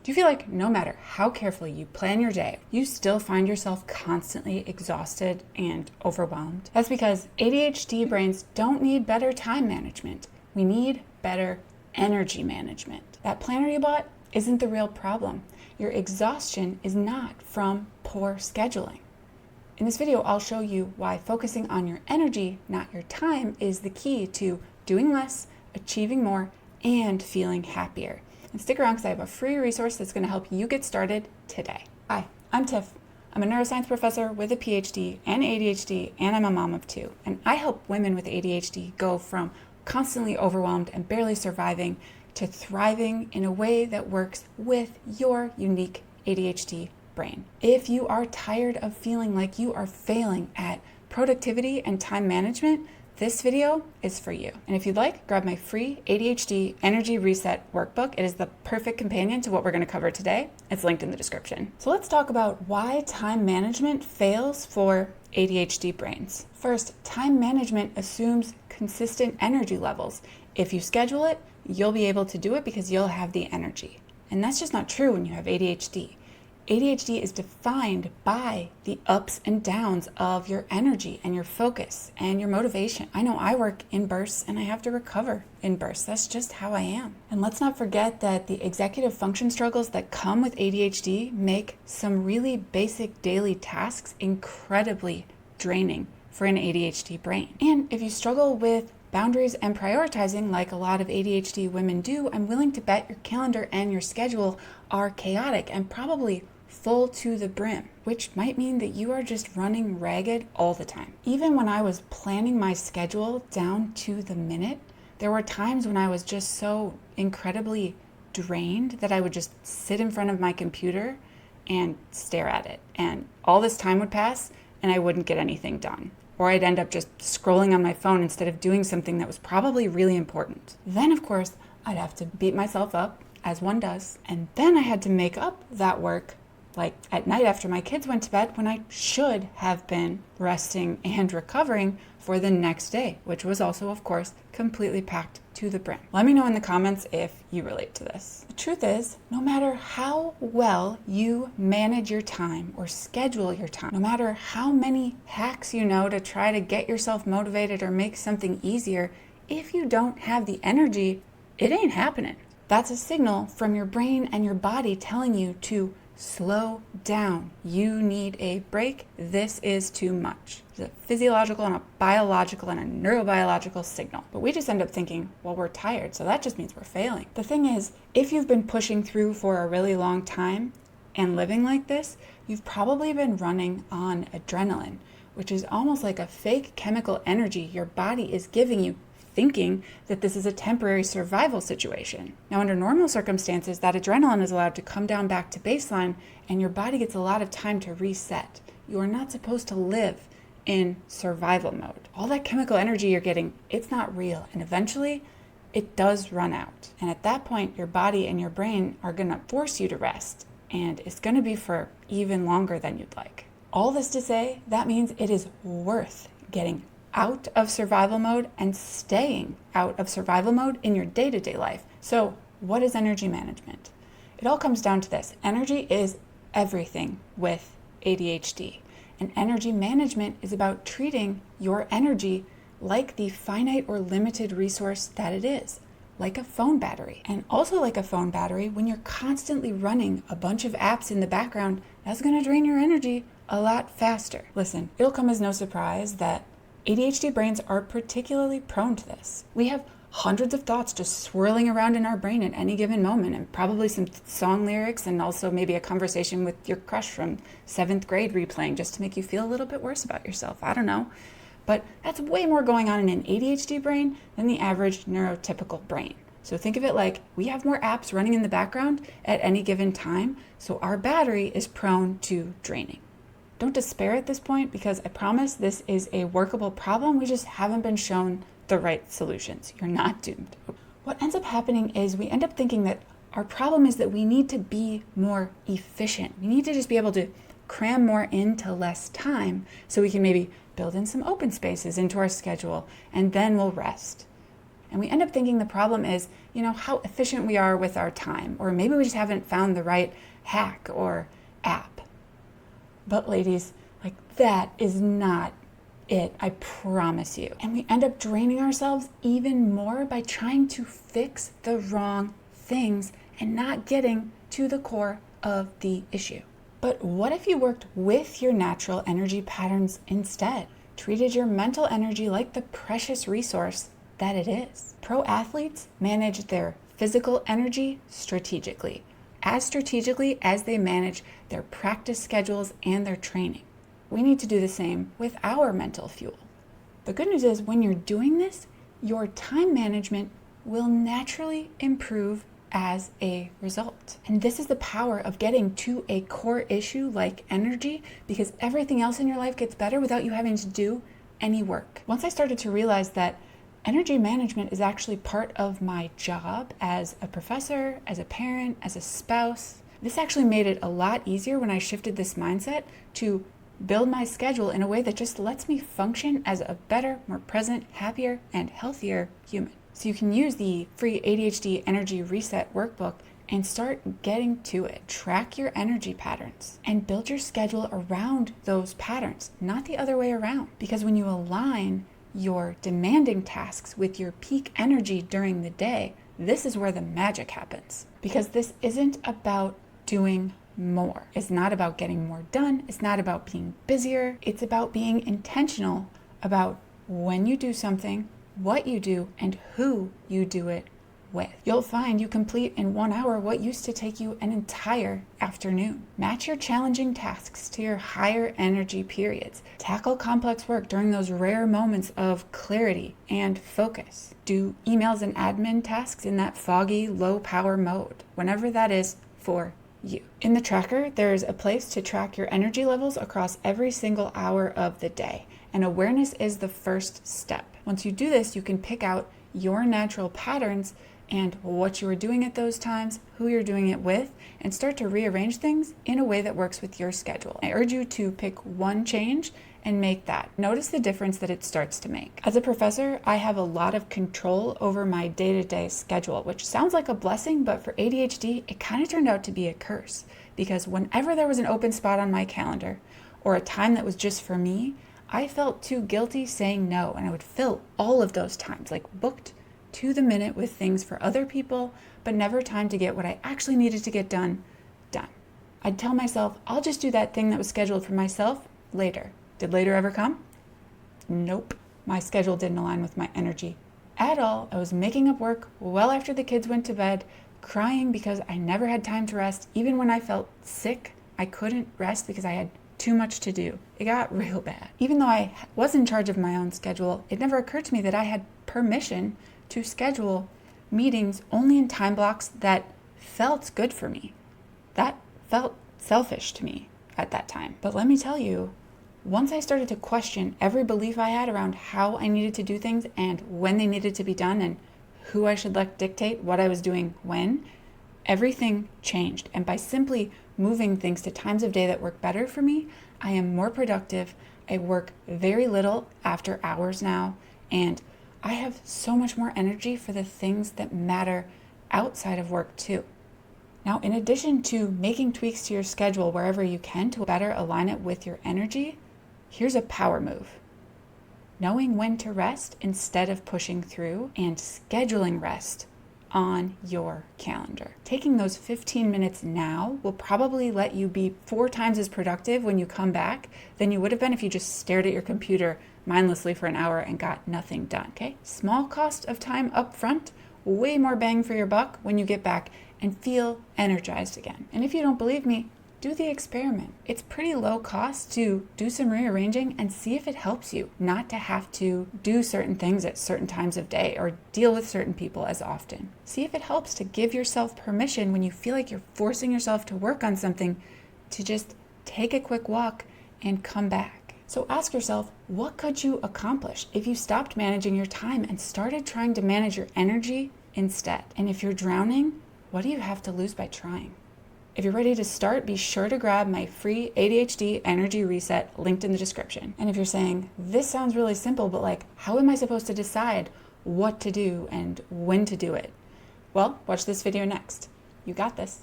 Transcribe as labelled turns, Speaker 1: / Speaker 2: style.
Speaker 1: Do you feel like no matter how carefully you plan your day, you still find yourself constantly exhausted and overwhelmed? That's because ADHD brains don't need better time management. We need better energy management. That planner you bought isn't the real problem. Your exhaustion is not from poor scheduling. In this video, I'll show you why focusing on your energy, not your time, is the key to doing less, achieving more, and feeling happier. And stick around because I have a free resource that's going to help you get started today. Hi, I'm Tiff. I'm a neuroscience professor with a PhD and ADHD, and I'm a mom of two. And I help women with ADHD go from constantly overwhelmed and barely surviving to thriving in a way that works with your unique ADHD brain. If you are tired of feeling like you are failing at productivity and time management, this video is for you. And if you'd like, grab my free ADHD Energy Reset Workbook. It is the perfect companion to what we're going to cover today. It's linked in the description. So let's talk about why time management fails for ADHD brains. First, time management assumes consistent energy levels. If you schedule it, you'll be able to do it because you'll have the energy. And that's just not true when you have ADHD. ADHD is defined by the ups and downs of your energy and your focus and your motivation. I know I work in bursts and I have to recover in bursts. That's just how I am. And let's not forget that the executive function struggles that come with ADHD make some really basic daily tasks incredibly draining for an ADHD brain. And if you struggle with boundaries and prioritizing like a lot of ADHD women do, I'm willing to bet your calendar and your schedule are chaotic and probably full to the brim, which might mean that you are just running ragged all the time. Even when I was planning my schedule down to the minute, there were times when I was just so incredibly drained that I would just sit in front of my computer and stare at it. And all this time would pass and I wouldn't get anything done. Or I'd end up just scrolling on my phone instead of doing something that was probably really important. Then, of course, I'd have to beat myself up, as one does, and then I had to make up that work like at night after my kids went to bed when I should have been resting and recovering for the next day, which was also, of course, completely packed to the brim. Let me know in the comments if you relate to this. The truth is, no matter how well you manage your time or schedule your time, no matter how many hacks you know to try to get yourself motivated or make something easier, if you don't have the energy, it ain't happening. That's a signal from your brain and your body telling you to slow down. You need a break. This is too much. It's a physiological and a biological and a neurobiological signal. But we just end up thinking, well, we're tired, so that just means we're failing. The thing is, if you've been pushing through for a really long time and living like this, you've probably been running on adrenaline, which is almost like a fake chemical energy your body is giving you, thinking that this is a temporary survival situation. Now, under normal circumstances, that adrenaline is allowed to come down back to baseline and your body gets a lot of time to reset. You are not supposed to live in survival mode. All that chemical energy you're getting, it's not real. And eventually, it does run out. And at that point, your body and your brain are gonna force you to rest. And it's gonna be for even longer than you'd like. All this to say, that means it is worth getting out of survival mode and staying out of survival mode in your day-to-day life. So what is energy management? It all comes down to this. Energy is everything with ADHD. And energy management is about treating your energy like the finite or limited resource that it is, like a phone battery. And also like a phone battery, when you're constantly running a bunch of apps in the background, that's gonna drain your energy a lot faster. Listen, it'll come as no surprise that ADHD brains are particularly prone to this. We have hundreds of thoughts just swirling around in our brain at any given moment, and probably some song lyrics and also maybe a conversation with your crush from 7th grade replaying just to make you feel a little bit worse about yourself. I don't know. But that's way more going on in an ADHD brain than the average neurotypical brain. So think of it like we have more apps running in the background at any given time, so our battery is prone to draining. Don't despair at this point because I promise this is a workable problem. We just haven't been shown the right solutions. You're not doomed. What ends up happening is we end up thinking that our problem is that we need to be more efficient. We need to just be able to cram more into less time so we can maybe build in some open spaces into our schedule and then we'll rest. And we end up thinking the problem is, how efficient we are with our time, or maybe we just haven't found the right hack or app. But ladies, that is not it, I promise you. And we end up draining ourselves even more by trying to fix the wrong things and not getting to the core of the issue. But what if you worked with your natural energy patterns instead? Treated your mental energy like the precious resource that it is. Pro athletes manage their physical energy strategically as they manage their practice schedules and their training. We need to do the same with our mental fuel. The good news is when you're doing this, your time management will naturally improve as a result. And this is the power of getting to a core issue like energy, because everything else in your life gets better without you having to do any work. Once I started to realize that energy management is actually part of my job as a professor, as a parent, as a spouse, this actually made it a lot easier when I shifted this mindset to build my schedule in a way that just lets me function as a better, more present, happier, and healthier human. So you can use the free ADHD Energy Reset workbook and start getting to it. Track your energy patterns and build your schedule around those patterns, not the other way around. Because when you align your demanding tasks with your peak energy during the day, this is where the magic happens. Because this isn't about doing more. It's not about getting more done. It's not about being busier. It's about being intentional about when you do something, what you do, and who you do it with. You'll find you complete in 1 hour what used to take you an entire afternoon. Match your challenging tasks to your higher energy periods. Tackle complex work during those rare moments of clarity and focus. Do emails and admin tasks in that foggy, low power mode, whenever that is for you. In the tracker, there's a place to track your energy levels across every single hour of the day, and awareness is the first step. Once you do this, you can pick out your natural patterns and what you are doing at those times, who you're doing it with, and start to rearrange things in a way that works with your schedule. I urge you to pick one change and make that. Notice the difference that it starts to make. As a professor, I have a lot of control over my day-to-day schedule, which sounds like a blessing, but for ADHD, it kind of turned out to be a curse, because whenever there was an open spot on my calendar or a time that was just for me, I felt too guilty saying no, and I would fill all of those times, booked to the minute with things for other people, but never time to get what I actually needed to get done. I'd tell myself, I'll just do that thing that was scheduled for myself later. Did later ever come? Nope. My schedule didn't align with my energy at all. I was making up work well after the kids went to bed, crying because I never had time to rest. Even when I felt sick, I couldn't rest because I had too much to do. It got real bad. Even though I was in charge of my own schedule, it never occurred to me that I had permission to schedule meetings only in time blocks that felt good for me. That felt selfish to me at that time. But let me tell you, once I started to question every belief I had around how I needed to do things and when they needed to be done and who I should let dictate what I was doing when, everything changed. And by simply moving things to times of day that work better for me, I am more productive. I work very little after hours now, and I have so much more energy for the things that matter outside of work too. Now, in addition to making tweaks to your schedule wherever you can to better align it with your energy, here's a power move. Knowing when to rest instead of pushing through, and scheduling rest on your calendar. Taking those 15 minutes now will probably let you be 4 times as productive when you come back than you would have been if you just stared at your computer mindlessly for an hour and got nothing done, okay? Small cost of time up front, way more bang for your buck when you get back and feel energized again. And if you don't believe me, do the experiment. It's pretty low cost to do some rearranging and see if it helps you not to have to do certain things at certain times of day or deal with certain people as often. See if it helps to give yourself permission when you feel like you're forcing yourself to work on something to just take a quick walk and come back. So ask yourself, what could you accomplish if you stopped managing your time and started trying to manage your energy instead? And if you're drowning, what do you have to lose by trying? If you're ready to start, be sure to grab my free ADHD Energy Reset linked in the description. And if you're saying, this sounds really simple, but how am I supposed to decide what to do and when to do it. Well, watch this video next. You got this.